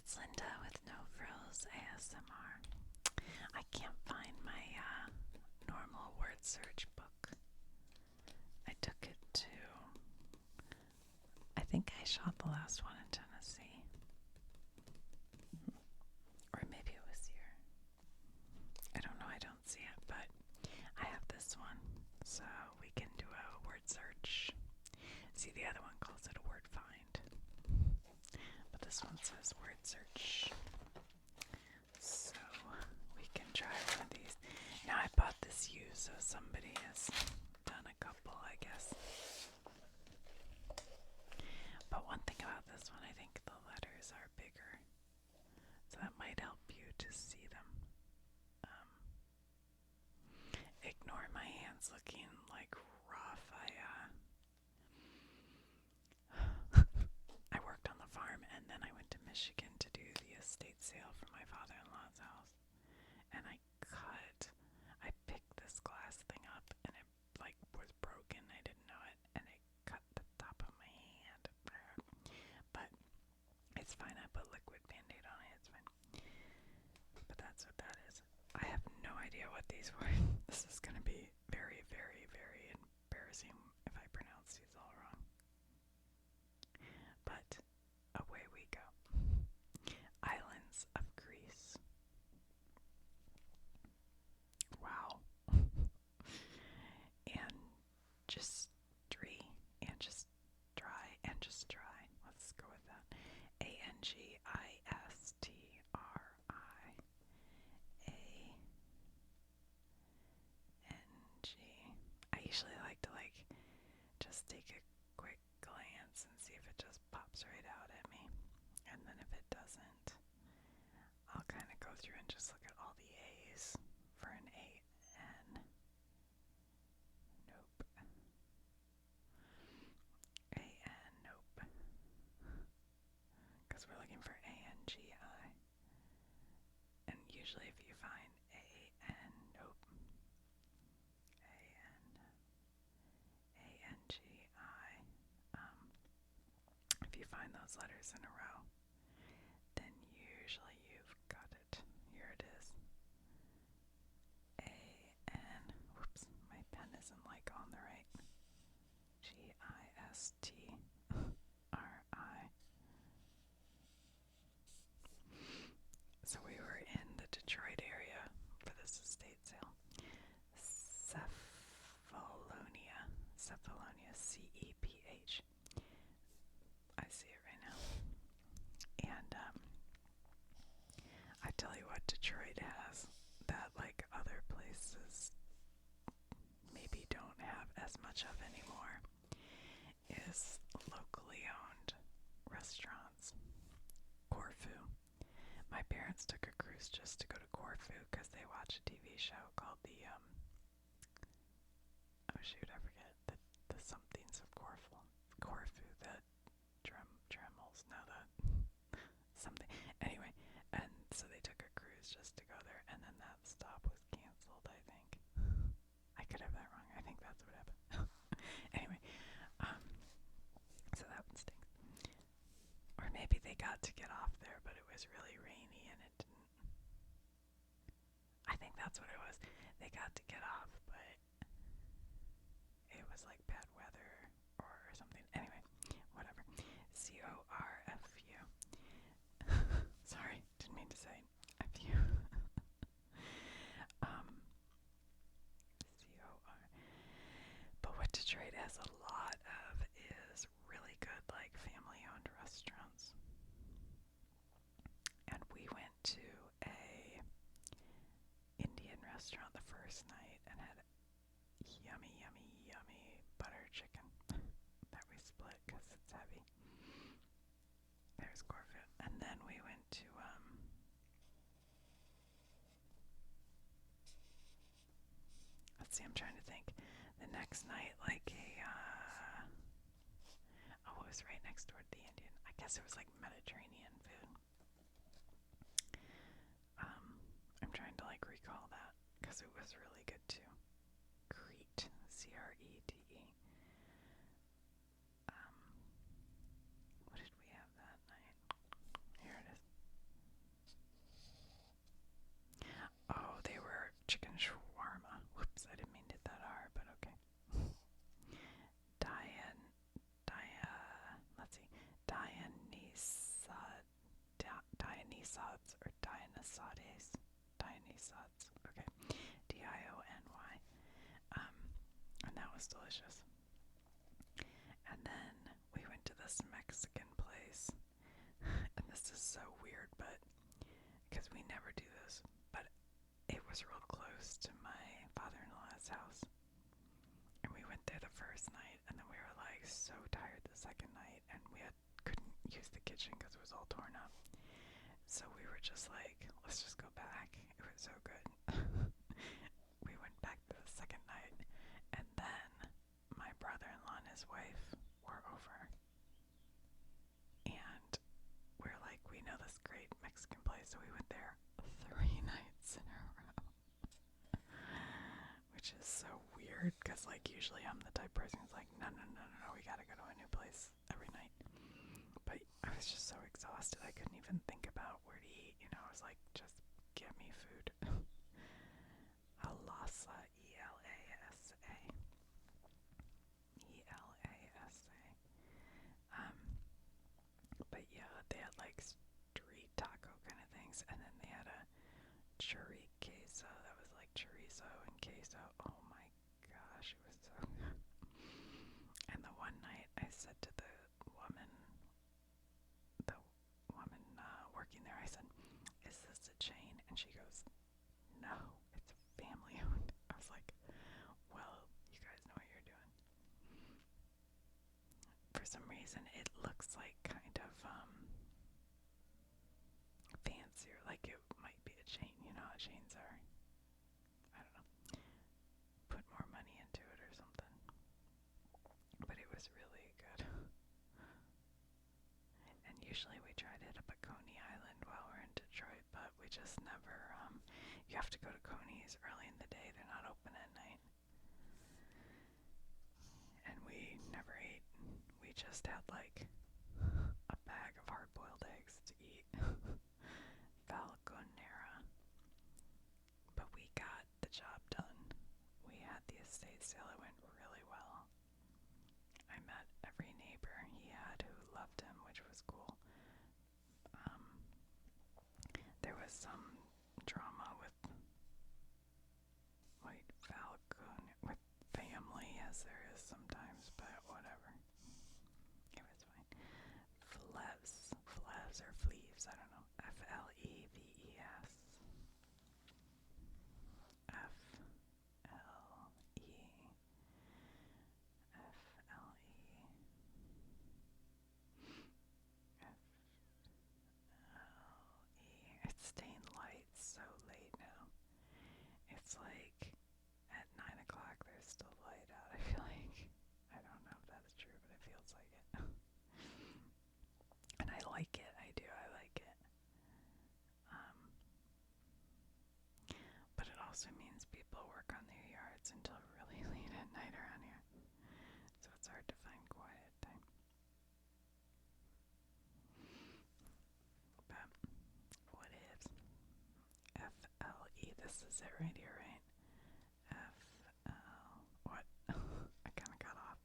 it's Linda with No Frills ASMR. I can't find my normal word search book. I took it to, I think I shot the last one in Tennessee. Or maybe it was here. I don't know, I don't see it, but I have this one. So we can do a word search. See, the other one calls it a word find. But this one says word search. So we can try one of these. Now I bought this used, so somebody has done a couple, I guess. But one thing about this one, I think the letters are bigger. So that might help you to see them. Ignore my hands looking like rough. I worked on the farm and then I went to Michigan to do the estate sale for my father-in-law's house. And I picked this glass thing up and it like was broken. I didn't know it and it cut the top of my hand. But it's fine. I put liquid Band-Aid on it. It's fine. But that's what that is. I have no idea what these were. This is going to be very, very, very embarrassing if I pronounce these all wrong. But away we go. Islands of Greece. Wow. And just and just dry. Let's go with that. Angistri. I usually like to just take a quick glance and see if it just pops right out at me. And then if it doesn't, I'll kind of go through and just look at all the A's for an A-N. Nope. A-N, nope. Because we're looking for A-N-G-I. And usually if you find A-N, nope. A-N-G-I. If you find those letters in a row, then usually you've got it. Here it is. A-N. Whoops, my pen isn't on the right. G-I-S-T-R-I. So we were in the Detroit area for this estate sale. Cephalonia, C-E-P-H. I see it right now. And I tell you what, Detroit has that other places maybe don't have as much of anymore is locally owned restaurants. Corfu. My parents took a cruise just to go to Corfu because they watch a TV show called I forget the somethings of Corfu, the Dremels, no, the something. Anyway, and so they took a cruise just to go there, and then that stop was canceled, I think. I could have that wrong. I think that's what happened. Anyway, so that one stinks. Or maybe they got to get off there, but it was really rainy and it didn't. I think that's what it was. They got to get off, but it was bad weather or something. Anyway, whatever. C-O-R-F-U. Sorry, didn't mean to say F-U. C-O-R. But what Detroit has a lot of is really good, family-owned restaurants. And we went to a Indian restaurant the first night and had yummy, yummy, yummy butter chicken that we split because it's heavy. There's Corfu. And then we went to let's see, I'm trying to think. The next night, it was right next door to the Indian. I guess it was Mediterranean food. I'm trying to recall that because it was really good too. Crete, C-R-E-T-E. What did we have that night? Here it is. Dionysodes. Dionysodes. Okay. Diony. And that was delicious. And then we went to this Mexican place. And this is so weird, but because we never do this, but it was real close to my father-in-law's house. And we went there the first night, and then we were like so tired the second night, and couldn't use the kitchen because it was all torn up. So we were just like, let's just go back. It was so good. We went back the second night, and then my brother-in-law and his wife were over, and we're like, we know this great Mexican place, so we went there 3 nights in a row, which is so weird, because like usually I'm the type person who's like, no, we gotta go to a new place every night. But I was just so exhausted, I couldn't even think about where to eat. I was like, just get me food. Elasa, Elasa. Elasa. But yeah, they had like street taco kind of things, and then they had a churri queso that was like chorizo and queso. Oh my gosh, it was so good. And the one night I said to the woman working there, I said, is this a chain? And she goes, no, it's family owned. I was like, well, you guys know what you're doing. For some reason, it looks like kind of fancier, like it might be a chain. You know how chains are, I don't know, put more money into it or something. But it was really good. And usually we try to hit up a Coney Island while we're in Detroit, but we just never, you have to go to Coney's early in the day. They're not open at night. And we never ate. We just had like a bag of hard-boiled eggs to eat. Falconera. But we got the job done. We had the estate sale. It went really well. I met every neighbor he had who loved him, which was cool. There was some drama with with family, as there is sometimes, but whatever. It was fine. Fleves or Fleves, I don't know. Fleves. It's staying light so late now. It's like at 9 o'clock there's still light out, I feel like. I don't know if that's true, but it feels like it. And I like it. I do. I like it. But it also means people work on their yards until really late at night around here. So it's hard to find quiet time. But what is FLE? This is it right here, right? What? I kind of got off.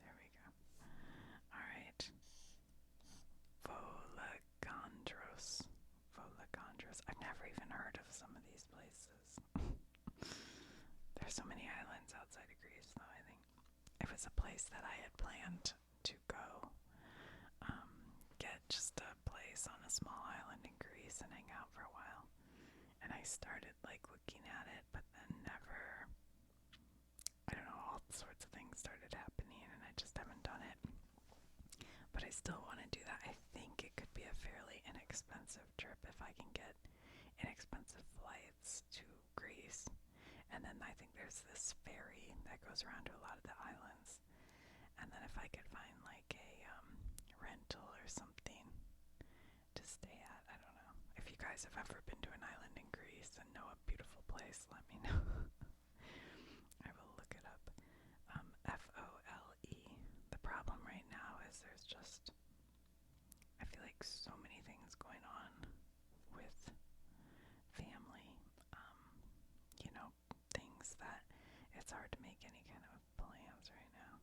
There we go. Alright. Volagandros. I've never even heard of some of these places. There's so many islands outside of Greece, though, I think. It was a place that I had planned to go. Get just a place on a small island in Greece and hang out for a while. And I started, like, looking at it, but then never... I don't know, all sorts of things started happening, and I just haven't done it. But I still want to do that. I think it could be a fairly inexpensive trip if I can get inexpensive flights to Greece. And then I think there's this ferry that goes around to a lot of the islands. And then if I could find like a rental or something to stay at, I don't know. If you guys have ever been to an island in Greece and know a beautiful place, let me know. I will look it up. FOLE. The problem right now is there's just, I feel like so many things going on with family, things that it's hard to make any kind of plans right now.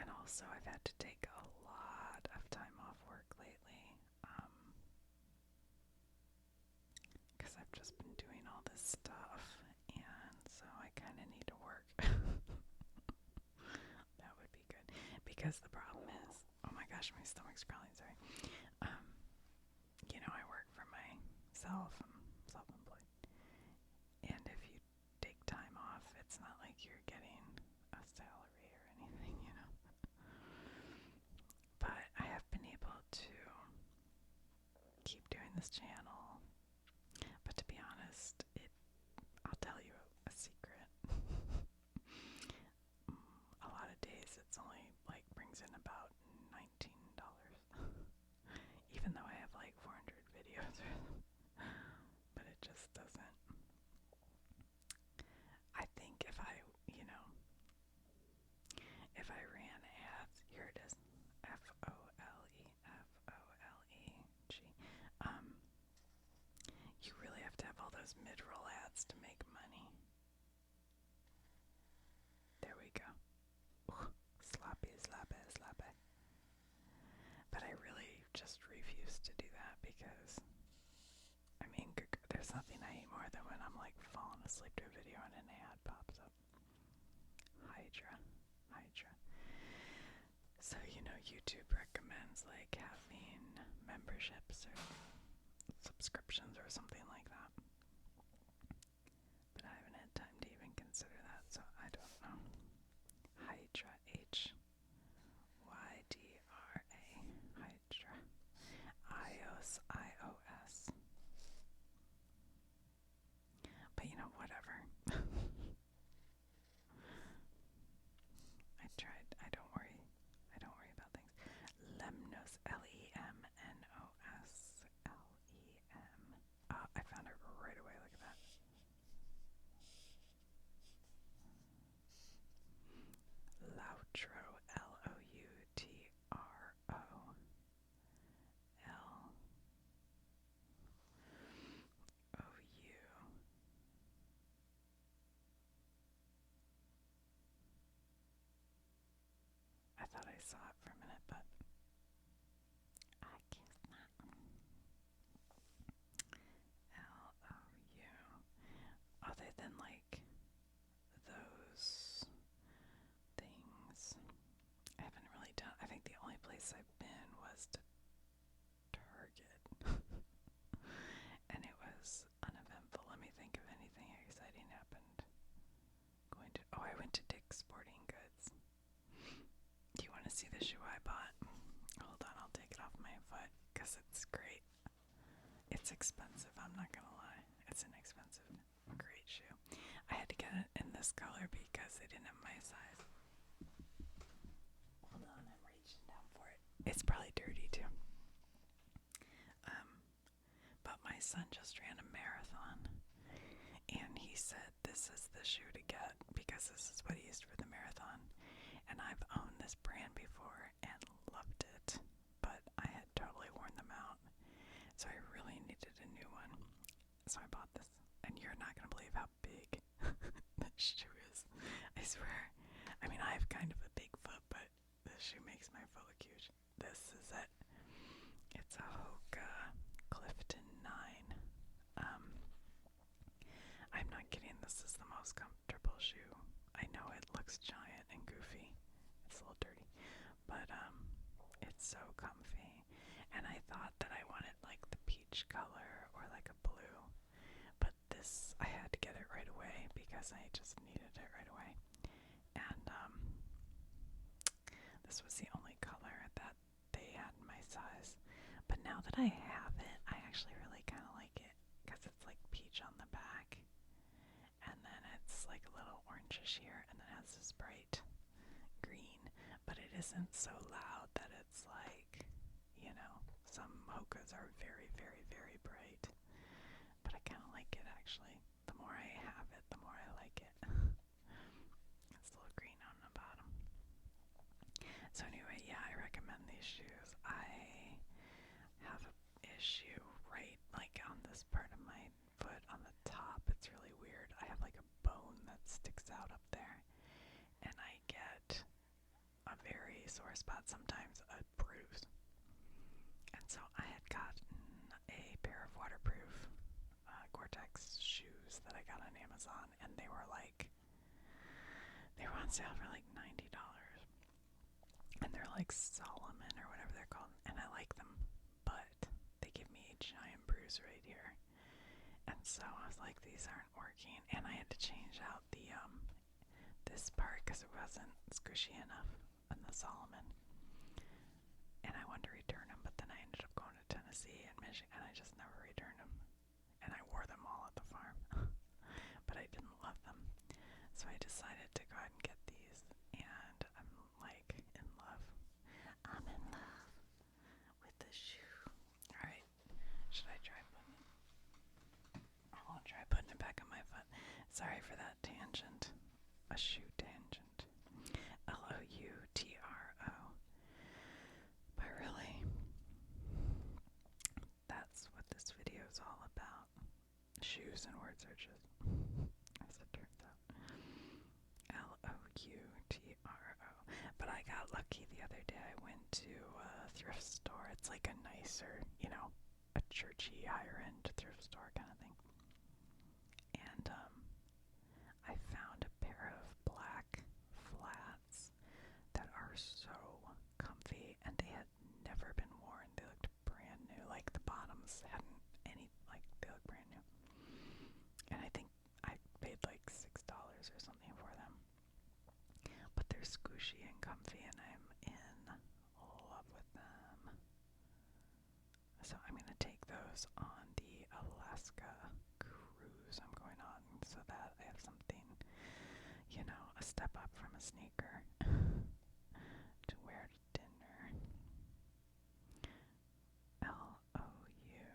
And also I've had to take a lot just been doing all this stuff, and so I kind of need to work. That would be good. Because the problem is, oh my gosh, my stomach's growling, sorry. I work for myself, I'm self-employed. And if you take time off, it's not like you're getting a salary or anything. But I have been able to keep doing this channel. But to be honest, I'll tell you a secret. A lot of days it's only brings in about $19. Even though I have 400 videos. But it just doesn't. I think if I ran ads, here it is, FOLEG. You really have to have all those mid-roll ads to make money. There we go. Ooh, sloppy. But I really just refuse to do that because, there's nothing I hate more than when I'm falling asleep to a video and an ad pops up. Hydra. So, YouTube recommends having memberships or subscriptions or something like that. But I haven't had time to even consider that, so I don't know. Hydra, Hydra. Hydra. iOS. But whatever. I tried. I don't worry about things. Lemnos, Lemnos, Lem. I found it right away. Look at that. Loutro, Loutro. I thought I saw it for a minute, but I guess not. Lou. Other than those things, I haven't really done. I think the only place I've been was to Target, and it was uneventful. Let me think if anything exciting happened. I went to Dick's Sporting Goods. Do you want to see the shoe I bought? Hold on, I'll take it off my foot because it's great. It's expensive, I'm not gonna lie. It's an expensive, great shoe. I had to get it in this color because they didn't have my size. Hold on, I'm reaching down for it. It's probably dirty too. But my son just ran a marathon, and he said this is the shoe to get because this is what he used for the marathon. And I've owned this brand before and loved it, but I had totally worn them out, so I really needed a new one. So I bought this, and you're not gonna believe how big this shoe is. I swear. I have kind of a big foot, but this shoe makes my foot look huge. This is it. It's a Hoka Clifton 9. I'm not kidding. This is the most comfortable shoe. I know it looks giant and goofy. It's a little dirty, but it's so comfy. And I thought that I wanted the peach color or a blue, but this I had to get it right away because I just needed it right away. And this was the only color that they had in my size. But now that I have it, I actually really kind of like it because it's peach on the back, and then it's a little orangish here, and then it has this bright green, but it isn't so loud that it's some Hokas are very, very, very bright, but I kind of like it actually. The more I have it, the more I like it. It's a little green on the bottom. So anyway, yeah, I recommend these shoes. I have an issue right on this part of my foot on the top. It's really weird. I have a bone that sticks out up there, and I get a very sore spot, sometimes a bruise. And so I had gotten a pair of waterproof Gore-Tex shoes that I got on Amazon, and they were on sale for like $90. And they're like Solomon or whatever they're called, and I like them, but they give me a giant bruise right here. And so I was like, these aren't working, and I had to change out the this part because it wasn't squishy enough on the Solomon. And I wanted to return them, but then I ended up going to Tennessee and Michigan, and I just never returned them. And I wore them all at the farm, but I didn't love them. So I decided to go ahead and get these, and I'm like in love. I'm in love with the shoe. Alright, should I try putting it? I won't try putting it back on my foot. Sorry for that tangent. A shoe tangent. Loutro. But really, that's what this video is all about. Shoes and word searches, as it turns out. Loutro. But I got lucky the other day. I went to a thrift store. It's like a nicer, a churchy, higher-end thrift store kind of thing. And I found a pair of black flats that are so comfy, and they had never been worn. They looked brand new. Like the bottoms hadn't they look brand new. And I think I paid like $6 or something for them. But they're squishy and comfy, and I'm in love with them. So I'm gonna take those on the Alaska cruise I'm going on, so that I have something, a step up from a sneaker to wear to dinner. L-O-U.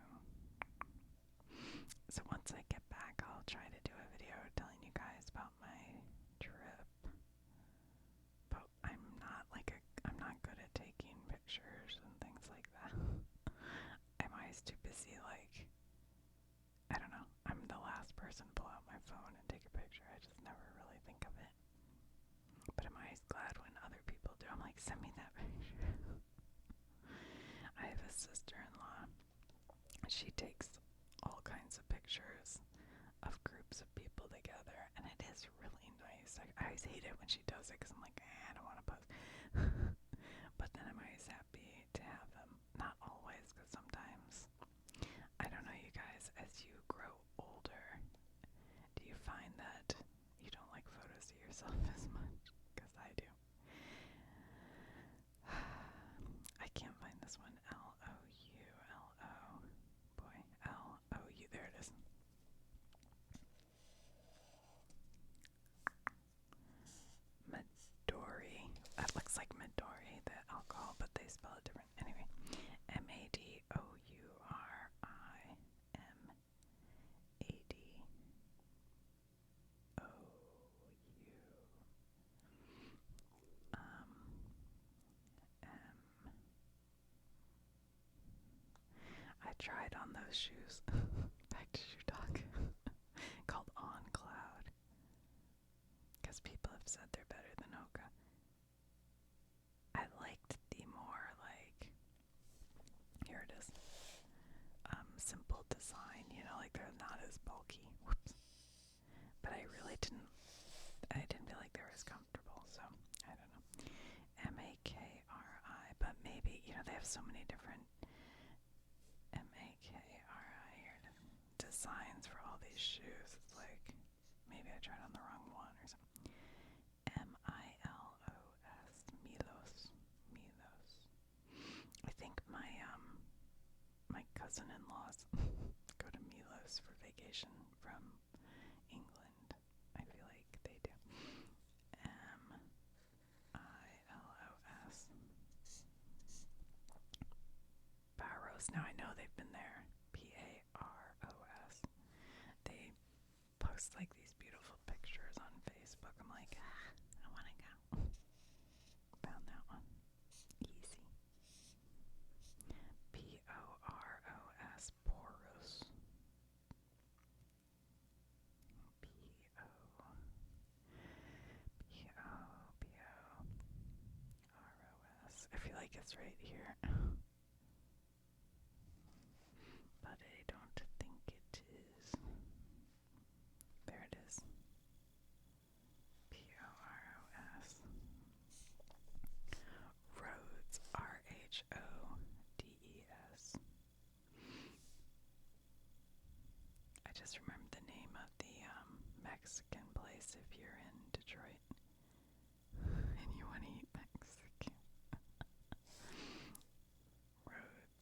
So once I get back, I'll try to do a video telling you guys about my trip. But I'm not good at taking pictures and things like that. I'm always too busy, I don't know. I'm the last person to pull out my phone and take a picture. I just never really think of it. But I'm always glad when other people do. I'm like, send me that picture. I have a sister-in-law. She takes all kinds of pictures of groups of people together, and it is really nice. I always hate it when she does it because I'm like, I don't want to post. But then I'm always happy to have them. Not always, because sometimes, I don't know, you guys, as you grow older, do you find that you don't like photos of yourself as much? Because I do. I can't find this one. L-O-U-L-O. Boy, L-O-U. There it is. Midori. That looks like Midori, the alcohol, but they spell it different. Anyway, Madourimadou. I tried on those shoes. Back to Shoe Talk. Called On Cloud. Because people have said they're better than Hoka. I liked the more here it is. Simple design, they're not as bulky. Whoops. But I didn't feel like they were as comfortable, so I don't know. Makri, but maybe, they have so many different Makri designs for all these shoes. It's like, maybe I tried on the wrong one or something. Milos. Milos. I think my cousin-in-laws go to Milos for vacation from England. I feel like they do. Milos. Barrows. Now I know they've been there. Paros. They post these beautiful pictures on Facebook. I'm like, I want to go. Found that one. Easy. Poros. Poros. P-O-R-O-S. I feel like it's right here. But I don't think it is. if you're in Detroit and you want to eat Mexican. Rhodes.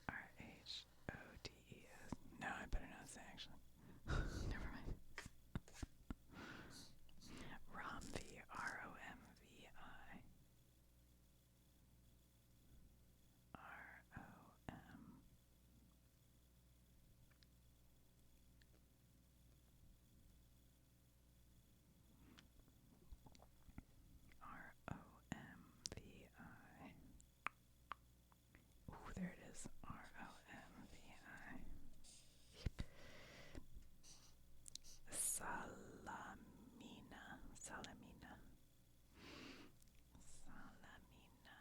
Rhodes. No, I better not say actually. Never mind. Romvi. Romvi. ROMVI. Ooh, there it is. ROMVI. Salamina. Salamina. Salamina.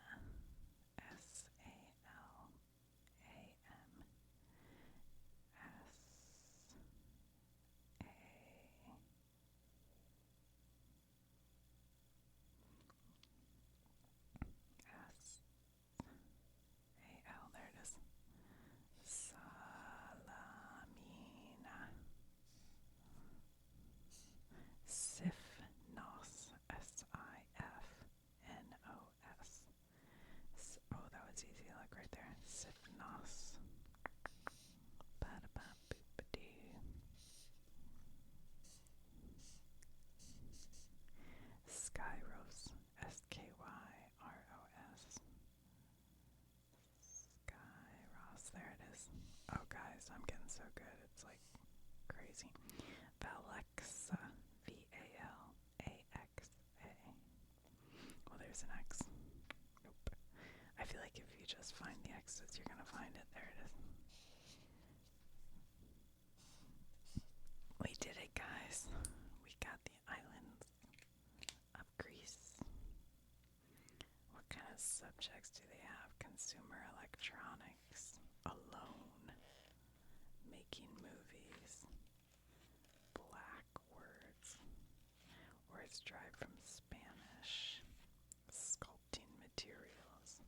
There it is. Salamina. Sifnos. Sifnos. Oh, that was easy. Look right there. Sifnos. Ba-da-ba-boop-a-doo. Skyros. Skyros. Skyros. There it is. Oh, guys, I'm getting so good. It's like crazy. Valexa. Valaxa. Well, there's an X. Nope. I feel like if you just find the X's, you're gonna find it. There it is. We did it, guys. We got the islands of Greece. What kind of subjects do they have? Consumer electronics. Alone. Making movies. Black words. Words derived from Spanish. Sculpting materials.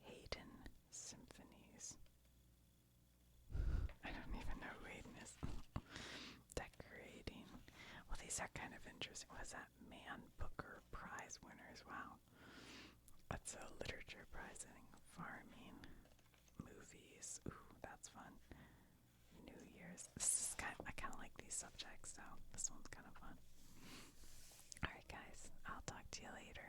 Haydn symphonies. I don't even know who Haydn is. Decorating. Well, these are kind of interesting. What is that? Man Booker Prize winners. Wow. That's a literature prize, I think. Farming. Movies. Ooh, that's fun. New Year's. I kind of like these subjects, so this one's kind of fun. Alright, guys. I'll talk to you later.